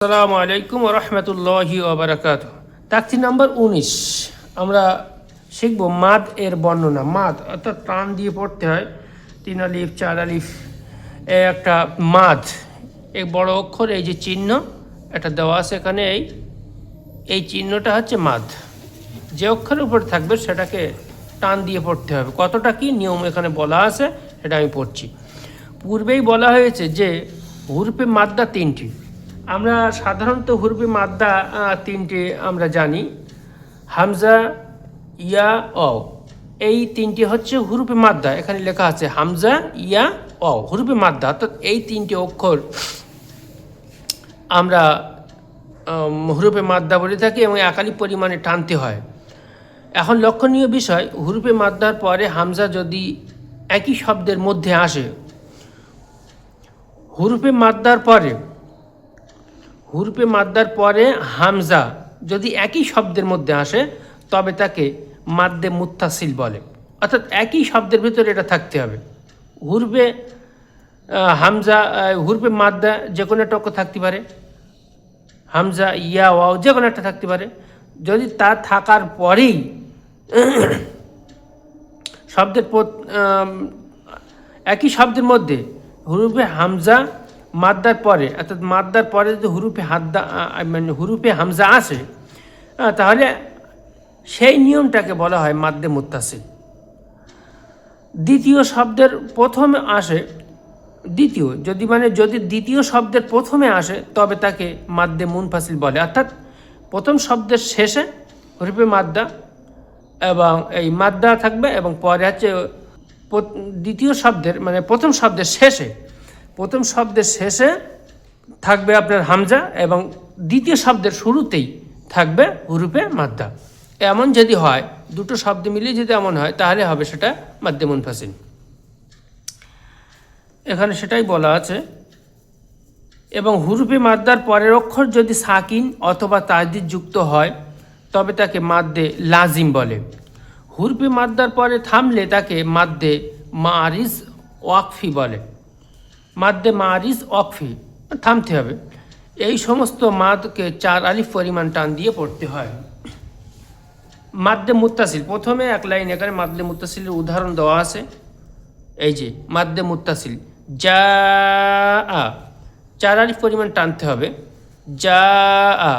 আসসালামু আলাইকুম রহমতুল্লাহি ওবরাকাত। তাকতি নাম্বার 19 আমরা শিখব মাদ এর বর্ণনা। মাদ অর্থাৎ প্রাণ দিয়ে পড়তে হয়, 3 আলিফ 4 আলিফ একটা মাদ, এক বড় অক্ষর, এই যে চিহ্ন এটা দেওয়া আছে এখানে, এই চিহ্নটা হচ্ছে মাদ। যে অক্ষরের উপর থাকবে সেটাকে টান দিয়ে পড়তে হবে। কতটা কি নিয়ম এখানে বলা আছে সেটা আমি পড়ছি। পূর্বেই বলা হয়েছে যে হুরফে মাদ্দা 3টি। আমরা সাধারণত হুরফে মাদ্দা 3টি আমরা জানি, হামজা, ইয়া, অ। এই 3টি হচ্ছে হুরফে মাদ্দা। এখানে লেখা আছে হামজা, ইয়া, অ, হুরফে মাদ্দা। অর্থাৎ এই 3টি অক্ষর আমরা হুরফে মাদ্দা বলে থাকি এবং একালি পরিমাণে টানতে হয়। এখন লক্ষণীয় বিষয়, হুরফে মাদ্দার পরে হামজা যদি একই শব্দের মধ্যে আসে, হুরফে মাদ্দার পরে হামজা যদি একই শব্দের মধ্যে আসে তবে তাকে মাদ্দে মুত্তাসিল বলে। অর্থাৎ একই শব্দের ভিতরে এটা থাকতে হবে। হুরফে হামজা, হুরফে মাদ্দা যে কোনো একটা অক্ষর থাকতে পারে, হামজা, ইয়া, ওয়াও যে কোনো একটা থাকতে পারে। যদি তা থাকার পরেই শব্দের একই শব্দের মধ্যে হুরুফে হামজা মাদ্দার পরে, অর্থাৎ মাদ্দার পরে যদি হুরুফে হামজা আসে, তাহলে সেই নিয়মটাকে বলা হয় মাদ্দে মুত্তাসিল। দ্বিতীয় শব্দের প্রথমে আসে, যদি দ্বিতীয় শব্দের প্রথমে আসে তবে তাকে মাদ্দে মুনফাসিল বলে। অর্থাৎ প্রথম শব্দের শেষে হুরুফে মাদ্দা এবং এই মাদ্দা থাকবে এবং পরে হচ্ছে দ্বিতীয় শব্দের প্রথম শব্দের শেষে থাকবে আপনার হামজা এবং দ্বিতীয় শব্দের শুরুতেই থাকবে হুরুফে মাদ্দা। এমন যদি হয়, দুটো শব্দ মিলিয়ে যদি এমন হয় তাহলে হবে সেটা মাদ্দে মুনফাসিল। এখানে সেটাই বলা আছে। এবং হুরুফে মাদ্দার পরের অক্ষর যদি সাকিন অথবা তাজদিদ যুক্ত হয় তবে তাকে মাদ্দে লাজিম বলে। হুরফে মাদ্দার পরে থামলে তাকে মাদ্দে মারিজ ওয়াকফি বলে। মাদ্দে মারিজ ওয়াকফি, থামতে হবে। এই সমস্ত মাদকে 4 আলিফ পরিমাণ টান দিয়ে পড়তে হয়। মাদ্দে মুত্তাসিল, প্রথমে এক লাইন এখানে মাদ্দে মুত্তাসিলের উদাহরণ দেওয়া আছে। এই যে মাদ্দে মুত্তাসিল, যা আ, 4 আলিফ পরিমাণ টানতে হবে। যা আ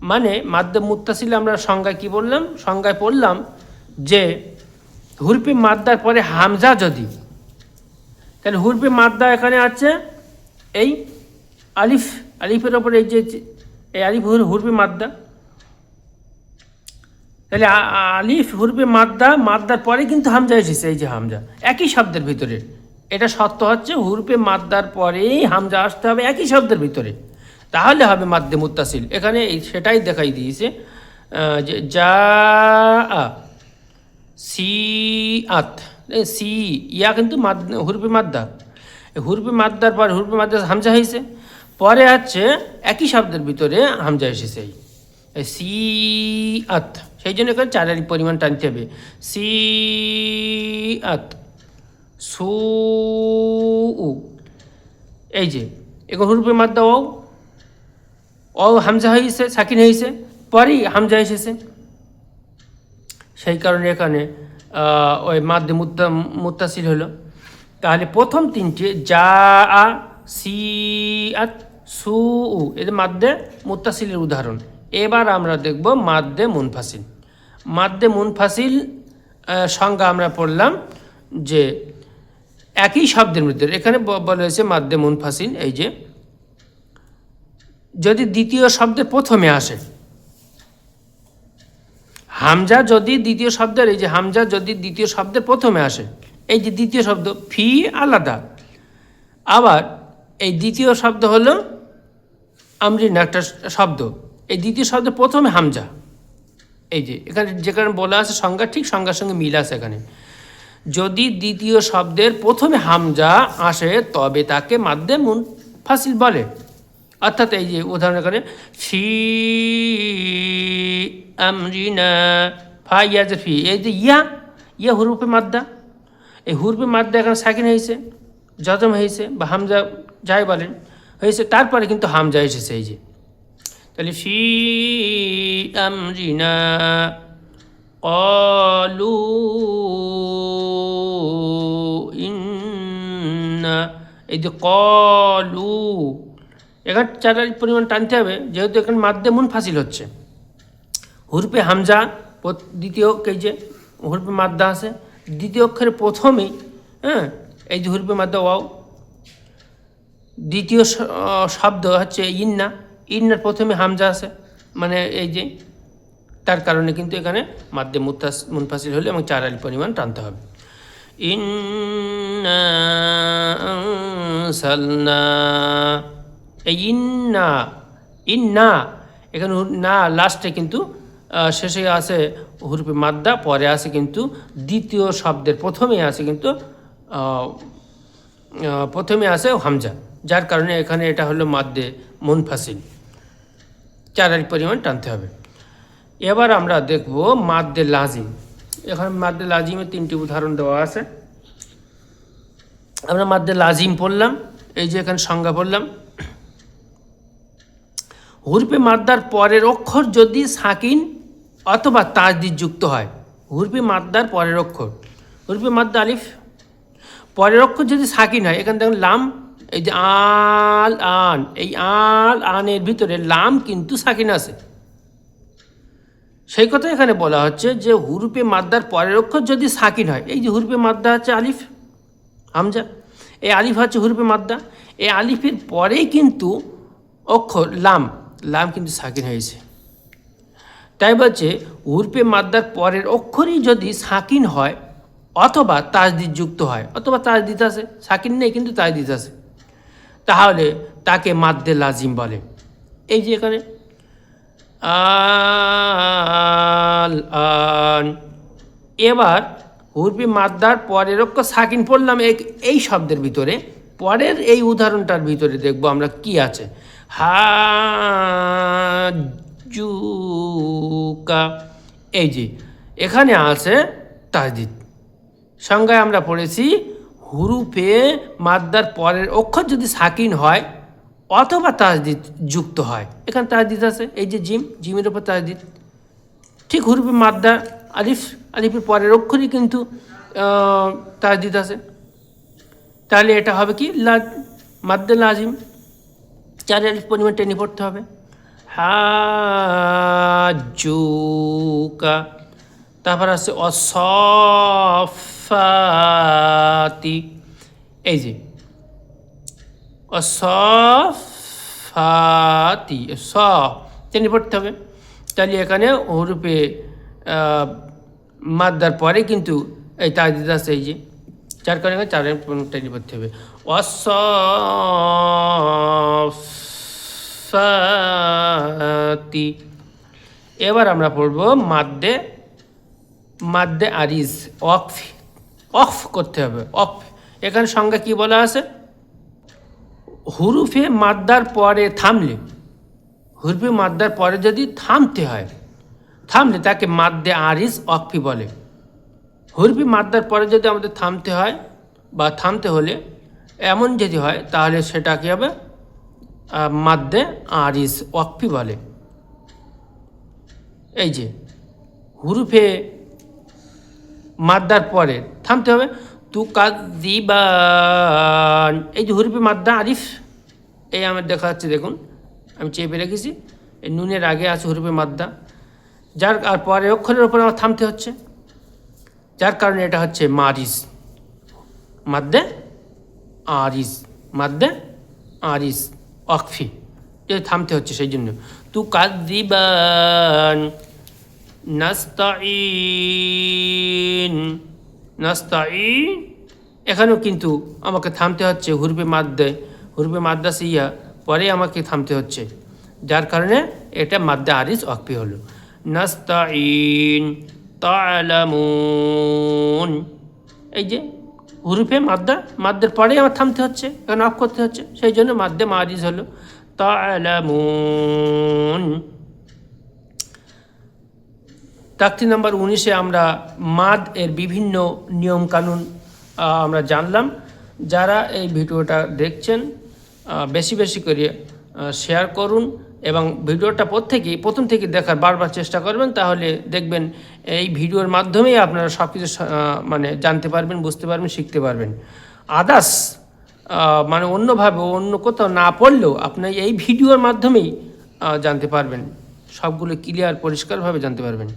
মানে মাদ্দে মুত্তাসিল আমরা সংজ্ঞায় কি বললাম? সংজ্ঞায় পড়লাম যে হুরফে মাদ্দার পরে হামজা যদি, তাহলে হুরফে মাদ্দা এখানে আছে এই আলিফের ওপরে, এই যে এই আলিফ হুরফে মাদ্দা, তাহলে আলিফ হুরফে মাদ্দার পরে কিন্তু হামজা এসেছে। এই যে হামজা একই শব্দের ভিতরে, এটা সত্য হচ্ছে হুরফে মাদ্দার পরেই হামজা আসতে হবে একই শব্দের ভিতরে, তাহলে হবে মাদ্দে মুত্তাসিল। এখানে সেটাই দেখাই দিয়েছে যে যা আ, সি আত, সি ইয়া কিন্তু হুরফে মাদ্দা, হুরফে মাদ্দার পর হুরফে মাদ্দা হামজা হয়েছে, পরে হচ্ছে একই শব্দের ভিতরে হামজা এসেছে সি আত। সেই জন্য এখানে 4 আলিফ পরিমাণ টানতে হবে। সি আত, সু উ, এই যে এখন হুরফে মাদ্দা ও হামজা হয়েছে, সাকিন হয়েছে, পরেই হামজা এসেছে। সেই কারণে এখানে ওই মাদ্দে মুত্তাসিল হলো। তাহলে প্রথম 3টি যা আ, সি আত, সু উ, এদের মাদ্দে মুত্তাসিলের উদাহরণ। এবার আমরা দেখব মাদ্দে মুনফাসিল। মাদ্দে মুনফাসিল সংজ্ঞা আমরা পড়লাম যে একই শব্দের মধ্যে, এখানে বলা হয়েছে মাদ্দে মুনফাসিল, এই যে যদি দ্বিতীয় শব্দের প্রথমে আসে, হামজা যদি দ্বিতীয় শব্দের, এই যে হামজা যদি দ্বিতীয় শব্দের প্রথমে আসে, এই যে দ্বিতীয় শব্দ ফি আলাদা, আবার এই দ্বিতীয় শব্দ হলো আমরিন একটা শব্দ, এই দ্বিতীয় শব্দের প্রথমে হামজা, এই যে এখানে যেখানে বলা আছে সংজ্ঞা, ঠিক সংজ্ঞার সঙ্গে মিল আছে এখানে। যদি দ্বিতীয় শব্দের প্রথমে হামজা আসে তবে তাকে মাদ্দে মুনফাসিল বলে। অর্থাৎ এই যে উদাহরণ এখানে ফি আমরিনা, ফা ইয়া যে ফি, এই যে ইয়া হুরফে মাদ্দা, এই হুরফে মাদ্দা এখানে সাকিন হয়েছে, জজম হয়েছে বা হামজা যাই বলেন হয়েছে, তারপরে কিন্তু হামজা এসেছে। এই যে তাহলে ফি আমরিনা ক্বালু ইন্না, এই যে ক্বালু, এখানে 4 আলিফ পরিমাণ টানতে হবে, যেহেতু এখানে মাদ্দে মুনফাসিল হচ্ছে। হুরফে হামজা দ্বিতীয়, এই যে হুরফে মাদ্দা আছে দ্বিতীয় অক্ষরের প্রথমেই, হ্যাঁ, এই যে হুরফে মাদ্দা ওয়াও, দ্বিতীয় শব্দ হচ্ছে ইন্না, ইন্নার প্রথমে হামজা আছে, মানে এই যে তার কারণে কিন্তু এখানে মাদ্দে মুনফাসিল হলে এবং 4 আলিফ পরিমাণ টানতে হবে। ইন্না আনসালনা, এই ইন্না, ইন্না এখানে না লাস্টে কিন্তু শেষে আছে হুরফে মাদ্দা, পরে আছে কিন্তু দ্বিতীয় শব্দের প্রথমে আছে কিন্তু প্রথমে আছে হামজা, যার কারণে এখানে এটা হলো মাদ্দে মুনফাসিল, 4 আলিফ পরিমাণ টানতে হবে। এবার আমরা দেখব মাদ্দে লাজিম। এখানে মাদ্দে লাজিমের 3টি উদাহরণ দেওয়া আছে। আমরা মাদ্দে লাজিম পড়লাম, এই যে এখানে সংজ্ঞা পড়লাম। হুরফে মাদ্দার পরের অক্ষর যদি সাকিন অথবা তাজদিদ যুক্ত হয়, হুরফে মাদ্দার পরের অক্ষর, হুরফে মাদ্দা আলিফ, পরের অক্ষর যদি সাকিন হয়, এখানে দেখুন লাম, এই যে আল আন, এই আল আনের ভিতরে লাম কিন্তু সাকিন আছে। সেই কথা এখানে বলা হচ্ছে যে হুরফে মাদ্দার পরের অক্ষর যদি সাকিন হয়, এই যে হুরফে মাদ্দা হচ্ছে আলিফ হামজা, এই আলিফ হচ্ছে হুরফে মাদ্দা, এই আলিফের পরেই কিন্তু অক্ষর লাম, লাম কিন্তু সাকিন হয়েছে। তাই বলছে হুরফে মাদ্দার পরের অক্ষরই যদি সাকিন হয় অথবা তাজদিদ যুক্ত হয়, অথবা তাজদিদ আছে, সাকিন নেই কিন্তু তাজদিদ আছে, তাহলে তাকে মাদ্দে লাজিম বলে। এই যে এখানে আল আন, এবার হুরফে মাদ্দার পরের অক্ষর সাকিন পড়লাম এই শব্দের ভিতরে, পরের এই উদাহরণটার ভিতরে দেখব আমরা কি আছে। হাজুকা, এই যে এখানে আছে তাজদিদ। সংজ্ঞায় আমরা পড়েছি হুরুফে মাদ্দার পরের অক্ষর যদি সাকিন হয় অথবা তাজদিদ যুক্ত হয়, এখানে তাজদিদ আছে, এই যে জিম, জিমের ওপর তাজদিদ। ঠিক হুরুফে মাদ্দা আলিফ, আলিফের পরের অক্ষরই কিন্তু তাজদিদ আছে, তাহলে এটা হবে কি মাদ্দে লাজিম, 4 আলিফ পরিমাণ টেনে পড়তে হবে। হাজুকা, তারপর আছে অসফাতি, এই যে অসফাতি, স টেনে পড়তে হবে। তাহলে এখানে হুরুফে মাদ্দার পরে কিন্তু এই তাজদিদ আছে, এই যে যার কারণে 4 আলিফ টেনে পড়তে হবে। অসফাতি। এবার আমরা পড়ব মাদ্দে আরিজ, অফ করতে হবে, অফ। এখানে সংজ্ঞা কি বলা আছে, হুরুফে মাদ্দার পরে থামলে, হুরফে মাদ্দার পরে যদি থামতে হয়, থামলে তাকে মাদ্দে আরিজ অকফি বলে। হুরফে মাদ্দার পরে যদি আমাদের থামতে হয় বা থামতে হলে এমন যদি হয়, তাহলে সেটা কী হবে, মাদ্দে আরিজ অকফি বলে। এই যে হুরুফে মাদ্দার পরে থামতে হবে, তুকাযিবান, এই যে হুরফে মাদ্দা আরিফ, এই আমার দেখা যাচ্ছে, দেখুন আমি চেপে রেখেছি, এই নুনের আগে আছে হুরফে মাদ্দা, যার আর পরে অক্ষরের ওপর আমার থামতে হচ্ছে, যার কারণে এটা হচ্ছে মারিজ, মাদ্দে আরিজ, মাদ্দে আরিজ অকফি, এটা থামতে হচ্ছে, সেই জন্য। তুকাযিবান, নাস্তাইন, নাস্তাইন, এখানেও কিন্তু আমাকে থামতে হচ্ছে, হুরফে মাদ্দা সিয়া পরে আমাকে থামতে হচ্ছে, যার কারণে এটা মাদ্দে আরিজ অকফি হলো। নাস্তাইন তা'লামুন, এই যে হুরুফে মাদ্দার পরেই আমার থামতে হচ্ছে, কারণ অফ করতে হচ্ছে, সেই জন্য মাদ্দে মারিজ হলো তা'লামুন। তাকতি নাম্বার 19-এ আমরা মাদ এর বিভিন্ন নিয়মকানুন আমরা জানলাম। যারা এই ভিডিওটা দেখছেন বেশি বেশি করে শেয়ার করুন এবং ভিডিওটা প্রথম থেকে দেখার বারবার চেষ্টা করবেন, তাহলে দেখবেন এই ভিডিওর মাধ্যমেই আপনারা সব কিছু মানে জানতে পারবেন, বুঝতে পারবেন, শিখতে পারবেন। আদার্স মানে অন্যভাবে অন্য কোথাও না পড়লেও আপনি এই ভিডিওর মাধ্যমেই জানতে পারবেন, সবগুলো ক্লিয়ার পরিষ্কারভাবে জানতে পারবেন।